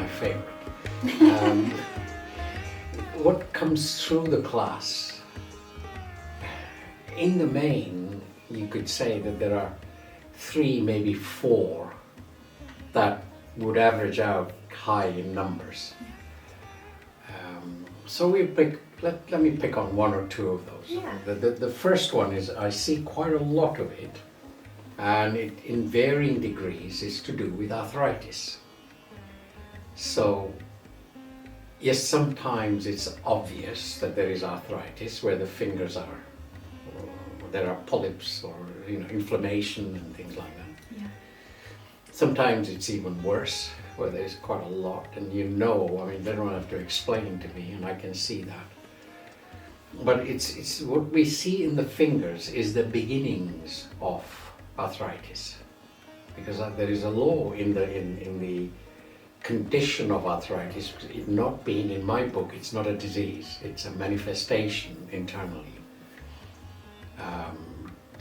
favorite. What comes through the class, in the main, you could say that there are 3, maybe 4 that would average out high in numbers. So let me pick on 1 or 2 of those. Yeah. The first one is, I see quite a lot of it, and it in varying degrees is to do with arthritis. So yes, sometimes it's obvious that there is arthritis where the fingers are, or there are polyps or inflammation and things like that. Yeah. Sometimes it's even worse, where there's quite a lot, and they don't have to explain to me, and I can see that. But it's what we see in the fingers is the beginnings of arthritis, because there is a law in the condition of arthritis. It not being in my book, it's not a disease; it's a manifestation internally.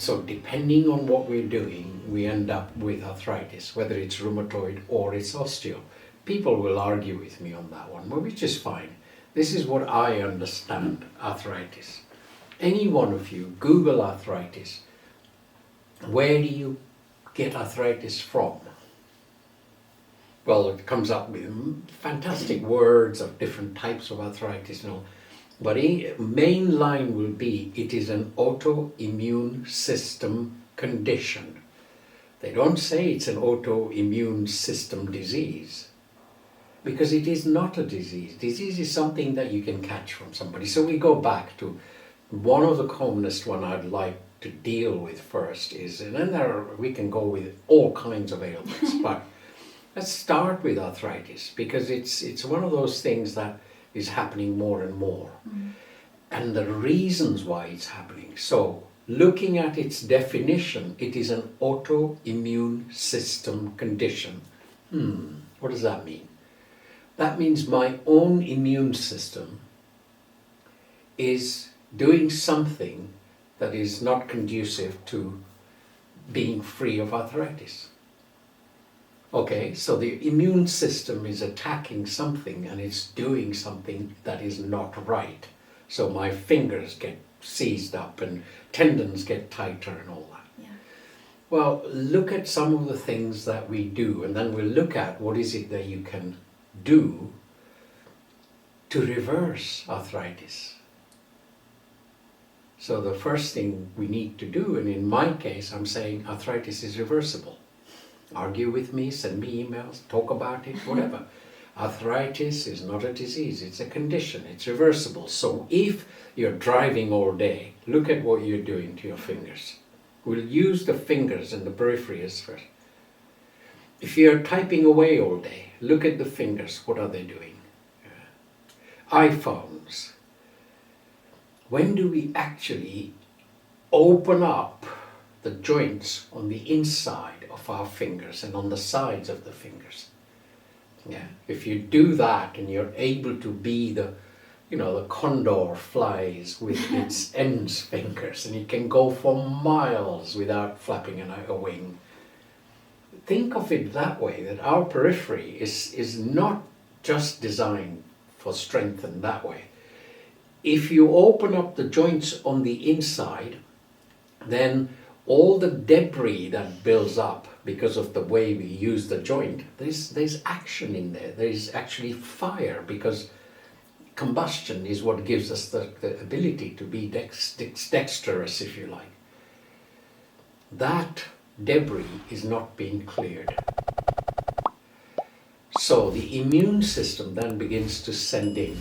So depending on what we're doing, we end up with arthritis, whether it's rheumatoid or it's osteo. People will argue with me on that one, which is fine. This is what I understand arthritis. Any one of you, Google arthritis. Where do you get arthritis from? Well, it comes up with fantastic words of different types of arthritis and all. But main line will be, it is an autoimmune system condition. They don't say it's an autoimmune system disease, because it is not a disease. Disease is something that you can catch from somebody. So we go back to one of the commonest one I'd like to deal with first is, and then we can go with all kinds of ailments, but let's start with arthritis, because it's one of those things that is happening more and more. And the reasons why it's happening. So looking at its definition, it is an autoimmune system condition. What does that mean? That means my own immune system is doing something that is not conducive to being free of arthritis. Okay, so the immune system is attacking something and it's doing something that is not right. So my fingers get seized up and tendons get tighter and all that. Yeah. Well, look at some of the things that we do, and then we'll look at what is it that you can do to reverse arthritis. So the first thing we need to do, and in my case I'm saying arthritis is reversible. Argue with me, send me emails, talk about it, whatever. Arthritis is not a disease, it's a condition, it's reversible. So if you're driving all day, look at what you're doing to your fingers. We'll use the fingers and the periphery as first. If you're typing away all day, look at the fingers, what are they doing? iPhones. When do we actually open up the joints on the inside of our fingers and on the sides of the fingers? Yeah. If you do that and you're able to be the condor flies with its ends fingers, and it can go for miles without flapping a wing. Think of it that way, that our periphery is not just designed for strength in that way. If you open up the joints on the inside, then all the debris that builds up because of the way we use the joint, there's action in there. There's actually fire, because combustion is what gives us the ability to be dexterous, if you like. That debris is not being cleared. So the immune system then begins to send in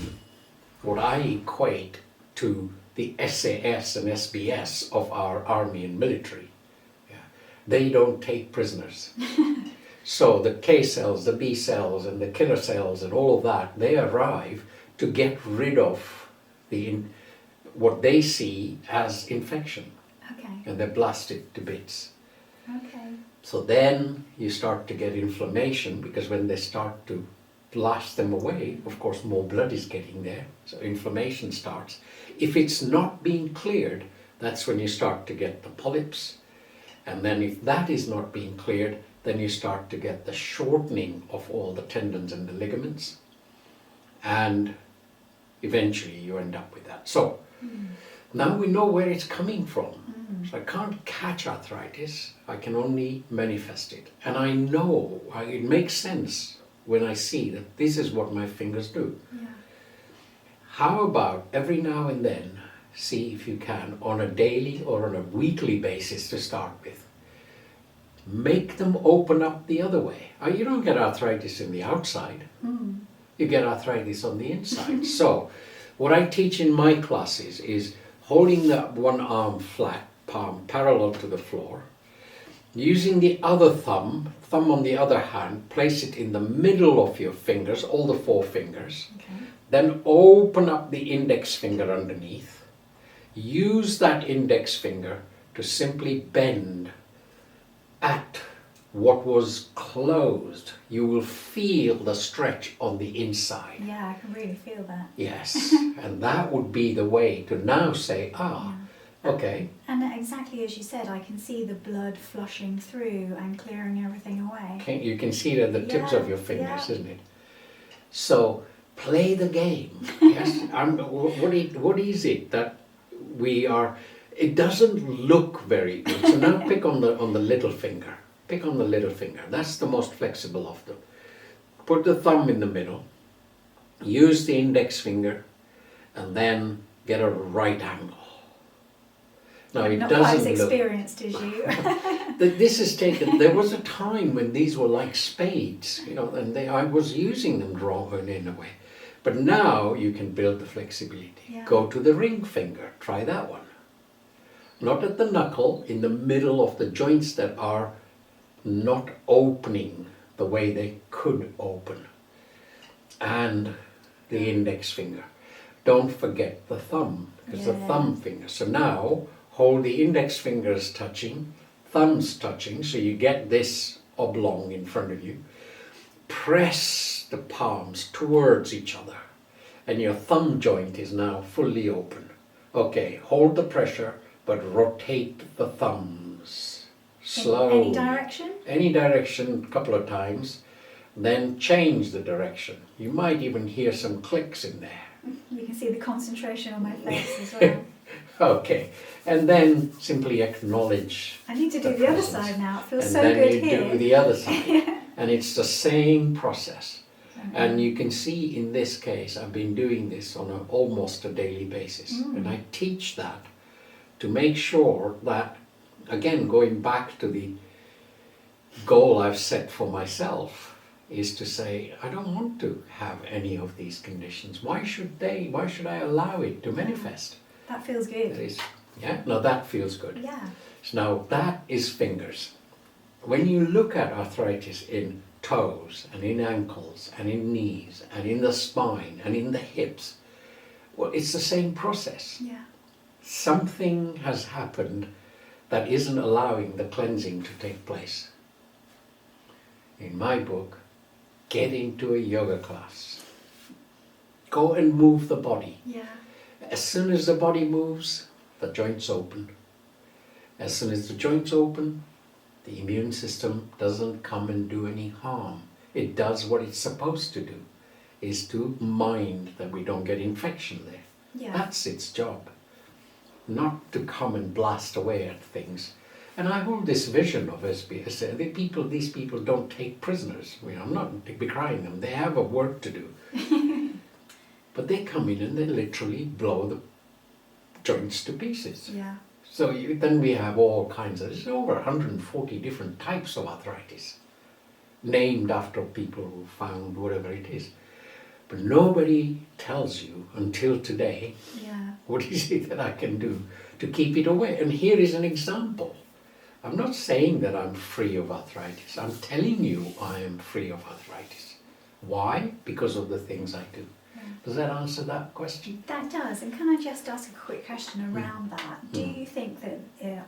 what I equate to the SAS and SBS of our army and military. Yeah. They don't take prisoners. So the K cells, the B cells and the killer cells and all of that, they arrive to get rid of what they see as infection. Okay. And they're blasted to bits. Okay. So then you start to get inflammation, because when they start to blast them away, of course more blood is getting there, so inflammation starts. If it's not being cleared, that's when you start to get the polyps, and then if that is not being cleared, then you start to get the shortening of all the tendons and the ligaments, and eventually you end up with that. So now we know where it's coming from. So I can't catch arthritis, I can only manifest it. And I know, it makes sense when I see that this is what my fingers do. Yeah. How about every now and then, see if you can, on a daily or on a weekly basis to start with, make them open up the other way. You don't get arthritis in the outside, you get arthritis on the inside. So what I teach in my classes is holding that one arm flat, palm parallel to the floor, using the other thumb on the other hand, place it in the middle of your fingers, all the 4 fingers, then open up the index finger underneath, use that index finger to simply bend at what was closed. You will feel the stretch on the inside. Yeah, I can really feel that. Yes, and that would be the way to now say, okay. And exactly as you said, I can see the blood flushing through and clearing everything away. You can see it at the tips of your fingers, yeah. isn't it? So play the game. Yes. What is it that we are? It doesn't look very good. So now pick on the little finger. Pick on the little finger. That's the most flexible of them. Put the thumb in the middle. Use the index finger, and then get a right angle. Now it Not doesn't quite as look. experienced as you. This is taken. There was a time when these were like spades, and I was using them wrong in a way. But now you can build the flexibility. Yeah. Go to the ring finger. Try that one. Not at the knuckle, in the middle of the joints that are not opening the way they could open. And the index finger. Don't forget the thumb, because the thumb finger. So now hold the index fingers touching, thumbs touching, so you get this oblong in front of you. Press the palms towards each other, and your thumb joint is now fully open. Okay, hold the pressure, but rotate the thumbs slowly. Any direction? Any direction, a couple of times. Then change the direction. You might even hear some clicks in there. You can see the concentration on my face as well. Okay, and then simply acknowledge. I need to do the other side now. It feels and so then good you here. do the other side. And it's the same process. And you can see in this case, I've been doing this on almost a daily basis. And I teach that to make sure that, again, going back to the goal I've set for myself, is to say, I don't want to have any of these conditions. Why should I allow it to manifest? That feels good. That feels good. Yeah. So now that is fingers. When you look at arthritis in toes and in ankles and in knees and in the spine and in the hips, well, it's the same process. Yeah. Something has happened that isn't allowing the cleansing to take place. In my book, get into a yoga class. Go and move the body. Yeah. As soon as the body moves, the joints open. As soon as the joints open, the immune system doesn't come and do any harm. It does what it's supposed to do, is to mind that we don't get infection there. Yeah. That's its job. Not to come and blast away at things. And I hold this vision of SBS. These people don't take prisoners. I'm not decrying them. They have a work to do. But they come in and they literally blow the joints to pieces. Yeah. So then we have all kinds of, there's over 140 different types of arthritis, named after people who found whatever it is. But nobody tells you until today, what is it that I can do to keep it away? And here is an example. I'm not saying that I'm free of arthritis. I'm telling you I am free of arthritis. Why? Because of the things I do. Does that answer that question? That does. And can I just ask a quick question around that? Do you think that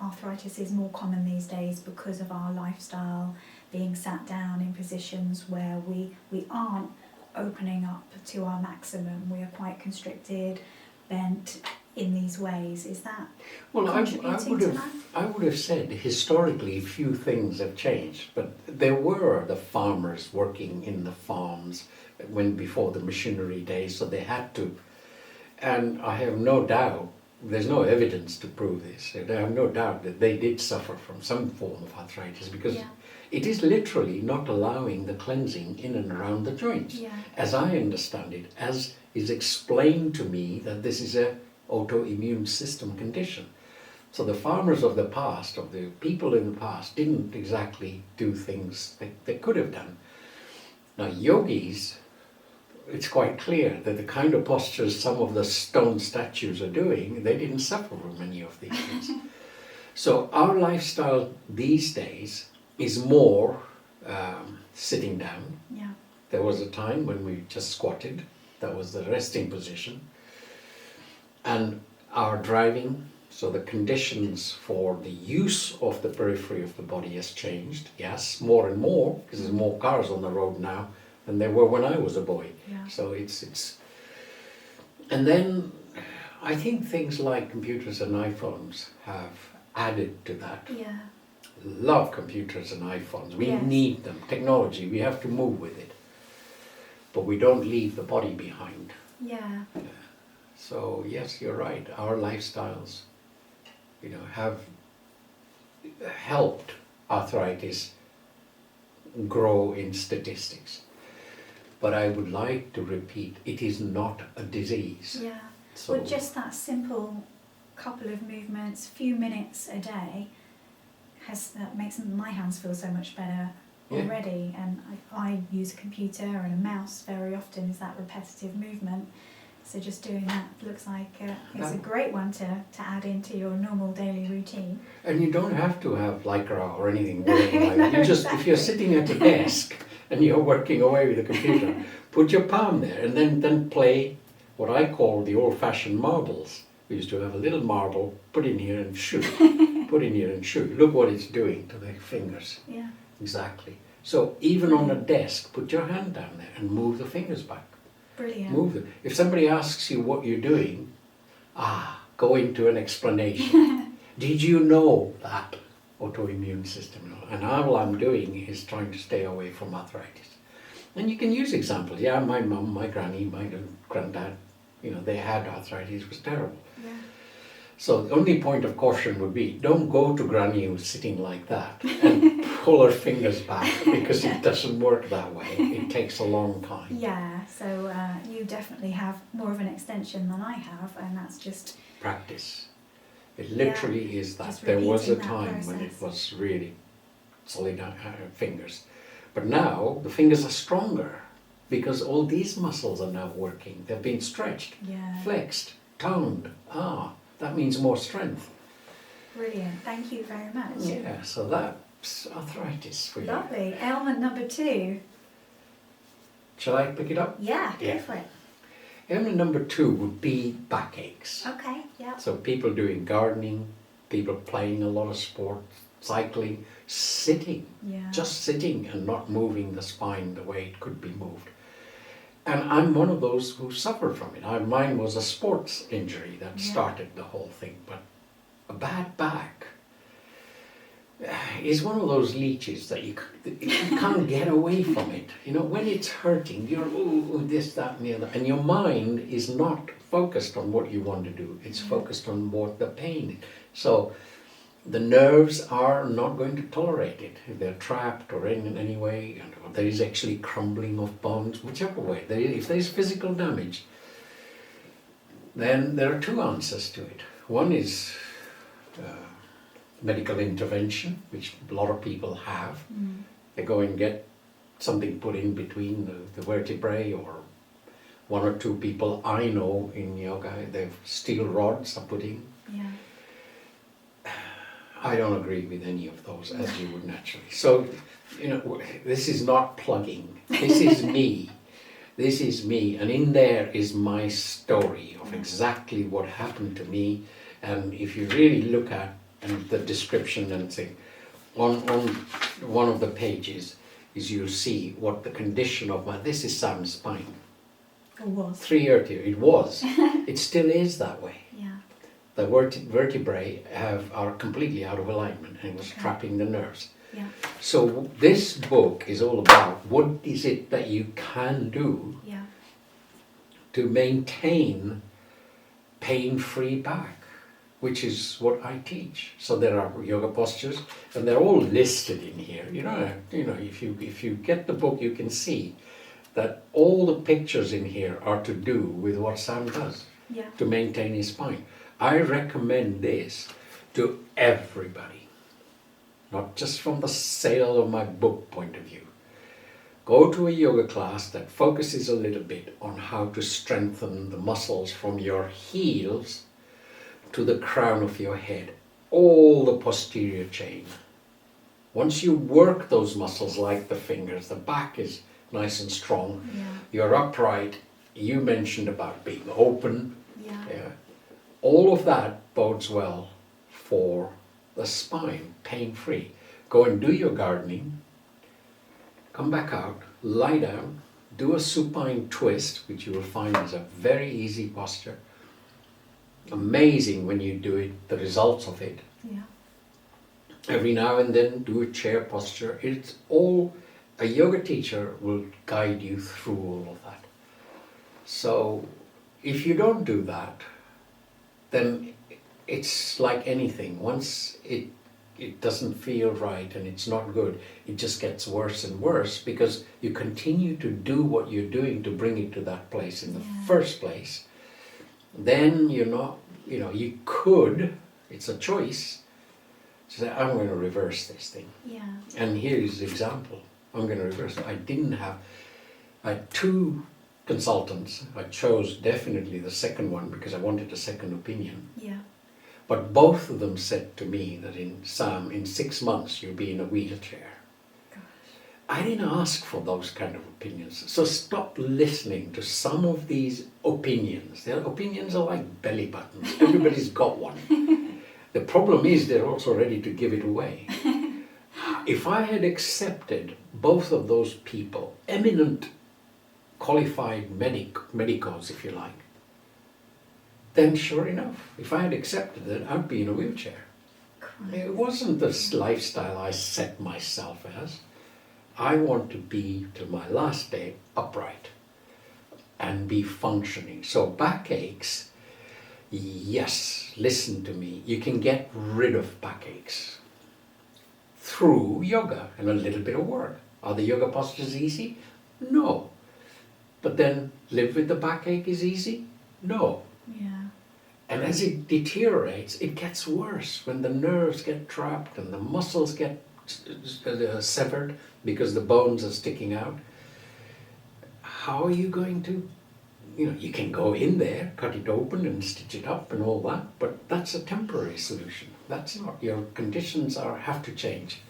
arthritis is more common these days because of our lifestyle, being sat down in positions where we aren't opening up to our maximum? We are quite constricted, bent. in these ways. Is that Well, contributing to that? I would have said historically few things have changed, but there were the farmers working in the farms when before the machinery days, so they had to. And I have no doubt, there's no evidence to prove this, I have no doubt that they did suffer from some form of arthritis because it is literally not allowing the cleansing in and around the joints. Yeah. As I understand it, as is explained to me that this is a autoimmune system condition. So the farmers of the past, of the people in the past, didn't exactly do things they could have done. Now yogis, it's quite clear that the kind of postures some of the stone statues are doing, they didn't suffer from any of these things. So our lifestyle these days is more sitting down. Yeah. There was a time when we just squatted, that was the resting position. And our driving, so the conditions for the use of the periphery of the body has changed, yes, more and more, because there's more cars on the road now than there were when I was a boy. Yeah. So it's, and then I think things like computers and iPhones have added to that. Yeah. Love computers and iPhones, we Yes. need them, technology, we have to move with it. But we don't leave the body behind. Yeah. So yes, you're right, our lifestyles, have helped arthritis grow in statistics. But I would like to repeat, it is not a disease. Yeah. So Well, just that simple couple of movements, few minutes a day, makes my hands feel so much better Yeah. already. And I use a computer and a mouse very often, is that repetitive movement. So just doing that looks like it's a great one to add into your normal daily routine. And you don't have to have Lycra or anything wearing like that. You just, if you're sitting at a desk and you're working away with a computer, put your palm there and then play what I call the old-fashioned marbles. We used to have a little marble, put in here and shoot, put in here and shoot. Look what it's doing to the fingers. Yeah. Exactly. So even on a desk, put your hand down there and move the fingers back. Brilliant. Move them. If somebody asks you what you're doing, go into an explanation. Did you know that autoimmune system? And all I'm doing is trying to stay away from arthritis. And you can use examples. Yeah, my mum, my granny, my granddad, they had arthritis. It was terrible. Yeah. So the only point of caution would be, don't go to granny who's sitting like that and pull her fingers back, because it doesn't work that way. It takes a long time. Yeah, so you definitely have more of an extension than I have, and that's just Practice. It literally is that. just There was a repeating that time when it process. was really solid fingers. But now the fingers are stronger because all these muscles are now working. They've been stretched, flexed, toned. That means more strength. Brilliant. Thank you very much. Yeah, so that's arthritis for you. Lovely. Ailment number 2. Shall I pick it up? Yeah, go Yeah. for it. Ailment number 2 would be backaches. Okay, yeah. So people doing gardening, people playing a lot of sport, cycling, sitting, Yeah. just sitting and not moving the spine the way it could be moved. And I'm one of those who suffer from it. Mine was a sports injury that started the whole thing, but a bad back is one of those leeches that you can't get away from it. When it's hurting, you're this, that, and the other, and your mind is not focused on what you want to do. It's focused on what the pain is. So the nerves are not going to tolerate it. If they're trapped or in any way, or there is actually crumbling of bones, whichever way. If there is physical damage, then there are 2 answers to it. One is medical intervention, which a lot of people have. They go and get something put in between the vertebrae, or 1 or 2 people I know in yoga, they've steel rods are put in. Yeah. I don't agree with any of those, as you would naturally. So, this is not plugging. This is me. This is me. And in there is my story of exactly what happened to me. And if you really look at the description and say, on one of the pages, you'll see what the condition of this is Sam's spine. It was. 3 years ago, it was. It still is that way. Yeah. the vertebrae are completely out of alignment and was trapping the nerves. Yeah. So this book is all about what is it that you can do Yeah. to maintain pain-free back, which is what I teach. So there are yoga postures, and they're all listed in here. You know, if you get the book, you can see that all the pictures in here are to do with what Sam does to maintain his spine. I recommend this to everybody, not just from the sale of my book point of view. Go to a yoga class that focuses a little bit on how to strengthen the muscles from your heels to the crown of your head, all the posterior chain. Once you work those muscles like the fingers, the back is nice and strong, you're upright, you mentioned about being open, all of that bodes well for the spine, pain-free. Go and do your gardening, come back out, lie down, do a supine twist, which you will find is a very easy posture. Amazing when you do it, the results of it. Yeah. Every now and then do a chair posture. It's all, a yoga teacher will guide you through all of that. So if you don't do that, then it's like anything. Once it doesn't feel right and it's not good, it just gets worse and worse because you continue to do what you're doing to bring it to that place in the first place. Then you're not, you could, it's a choice, to say, I'm going to reverse this thing. Yeah. And here's the example. I'm going to reverse it. I had 2 consultants. I chose definitely the second one because I wanted a second opinion. Yeah. But both of them said to me that in 6 months you'll be in a wheelchair. Gosh. I didn't ask for those kind of opinions. So stop listening to some of these opinions. Their opinions are like belly buttons. Everybody's got one. The problem is they're also ready to give it away. If I had accepted both of those people, eminent qualified medicos, if you like, then sure enough, if I had accepted it, I'd be in a wheelchair. Christ. It wasn't this lifestyle I set myself as. I want to be, till my last day, upright and be functioning. So backaches, yes, listen to me, you can get rid of backaches through yoga and a little bit of work. Are the yoga postures easy? No. But then live with the backache is easy? No. Yeah. And as it deteriorates, it gets worse when the nerves get trapped and the muscles get severed because the bones are sticking out. How are you going to, you can go in there, cut it open and stitch it up and all that, but that's a temporary solution. That's not, your conditions have to change.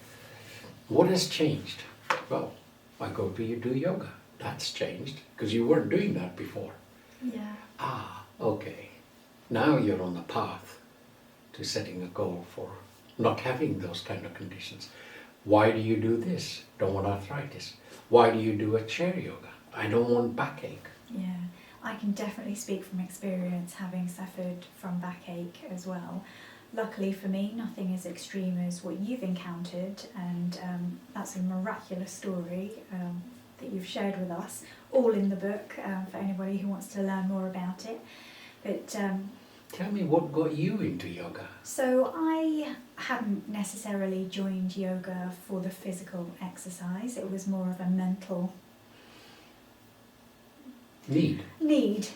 What has changed? Well, I go to you do yoga. That's changed because you weren't doing that before. Yeah. Okay. Now you're on the path to setting a goal for not having those kind of conditions. Why do you do this? Don't want arthritis. Why do you do a chair yoga? I don't want backache. Yeah. I can definitely speak from experience, having suffered from backache as well. Luckily for me, nothing as extreme as what you've encountered, and that's a miraculous story that you've shared with us, all in the book, for anybody who wants to learn more about it. But tell me what got you into yoga? So I hadn't necessarily joined yoga for the physical exercise. It was more of a mental need,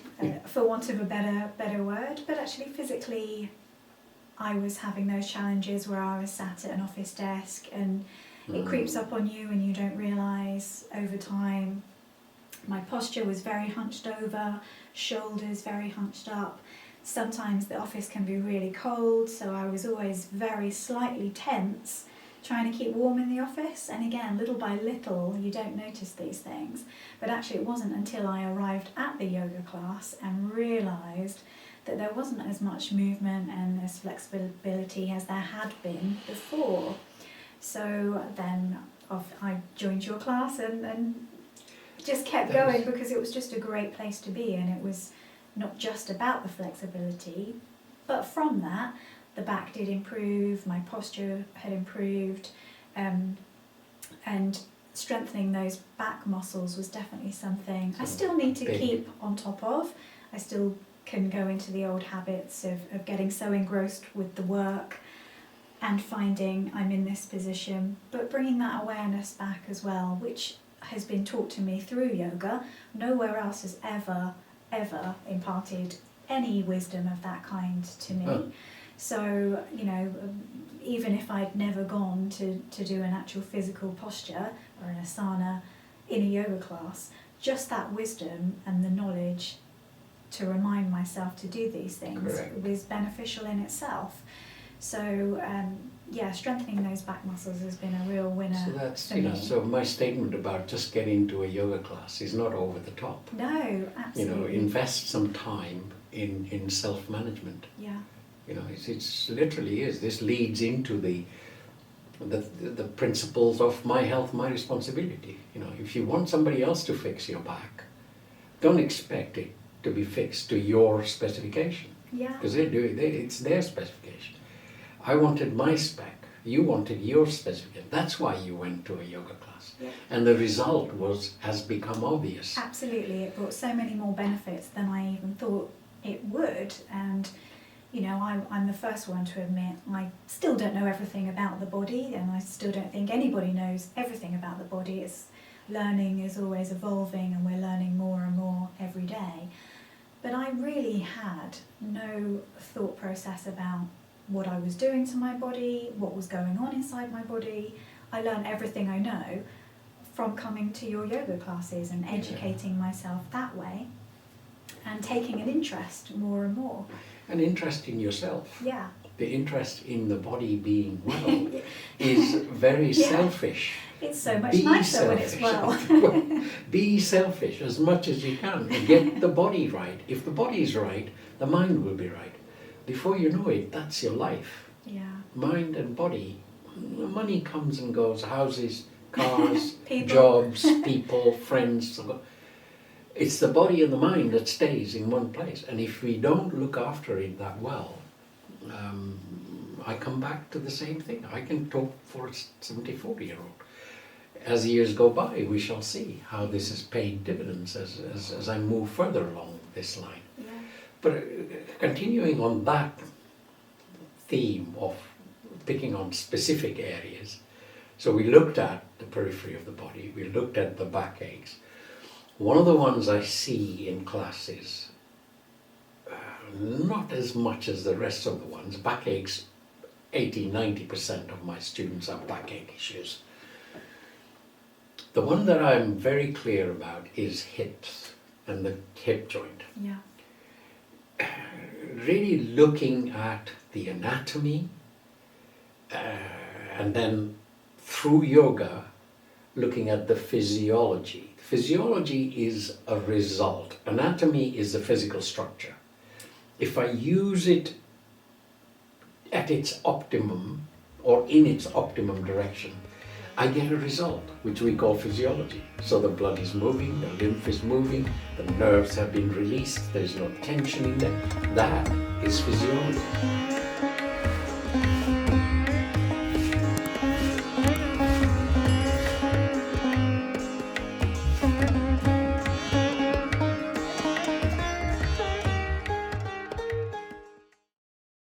for want of a better word. But actually, physically, I was having those challenges where I was sat at an office desk and it creeps up on you and you don't realise over time. My posture was very hunched over, shoulders very hunched up. Sometimes the office can be really cold, so I was always very slightly tense, trying to keep warm in the office. And again, little by little, you don't notice these things. But actually it wasn't until I arrived at the yoga class and realised that there wasn't as much movement and as flexibility as there had been before. So then I joined your class and just kept going because it was just a great place to be, and it was not just about the flexibility, But from that, the back did improve, my posture had improved, and strengthening those back muscles was definitely something I still need to keep on top of. I still can go into the old habits of getting so engrossed with the work and finding I'm in this position, but bringing that awareness back as well, which has been taught to me through yoga. Nowhere else has ever imparted any wisdom of that kind to me. Oh. So, even if I'd never gone to do an actual physical posture or an asana in a yoga class, just that wisdom and the knowledge to remind myself to do these things was beneficial in itself. So, strengthening those back muscles has been a real winner. So that's, for me. so my statement about just getting to a yoga class is not over the top. No, absolutely. Invest some time in self-management. Yeah. It's literally is. This leads into the principles of my health, my responsibility. If you want somebody else to fix your back, don't expect it to be fixed to your specification. Yeah. Because it's their specification. I wanted my spec. You wanted your specification. That's why you went to a yoga class. Yeah. And the result has become obvious. Absolutely. It brought so many more benefits than I even thought it would. And I'm the first one to admit I still don't know everything about the body, and I still don't think anybody knows everything about the body. Learning is always evolving, and we're learning more and more every day. But I really had no thought process about what I was doing to my body, what was going on inside my body. I learned everything I know from coming to your yoga classes and educating myself that way and taking an interest more and more. An interest in yourself. Yeah. The interest in the body being well is very selfish. It's so much nicer when it's well. Be selfish as much as you can and get the body right. If the body is right, the mind will be right. Before you know it, that's your life. Yeah. Mind and body. Money comes and goes, houses, cars, People. jobs, people, friends. It's the body and the mind that stays in one place. And if we don't look after it that well, I come back to the same thing. I can talk for a 74-year-old. As years go by, we shall see how this has paid dividends as I move further along this line. Yeah. But continuing on that theme of picking on specific areas, so we looked at the periphery of the body, we looked at the backaches. One of the ones I see in classes, not as much as the rest of the ones, backaches, 80-90% of my students have backache issues. The one that I'm very clear about is hips and the hip joint. Yeah. Really looking at the anatomy and then through yoga looking at the physiology. Physiology is a result. Anatomy is the physical structure. If I use it at its optimum or in its optimum direction, I get a result, which we call physiology. So the blood is moving, the lymph is moving, the nerves have been released, there's no tension in there. That is physiology.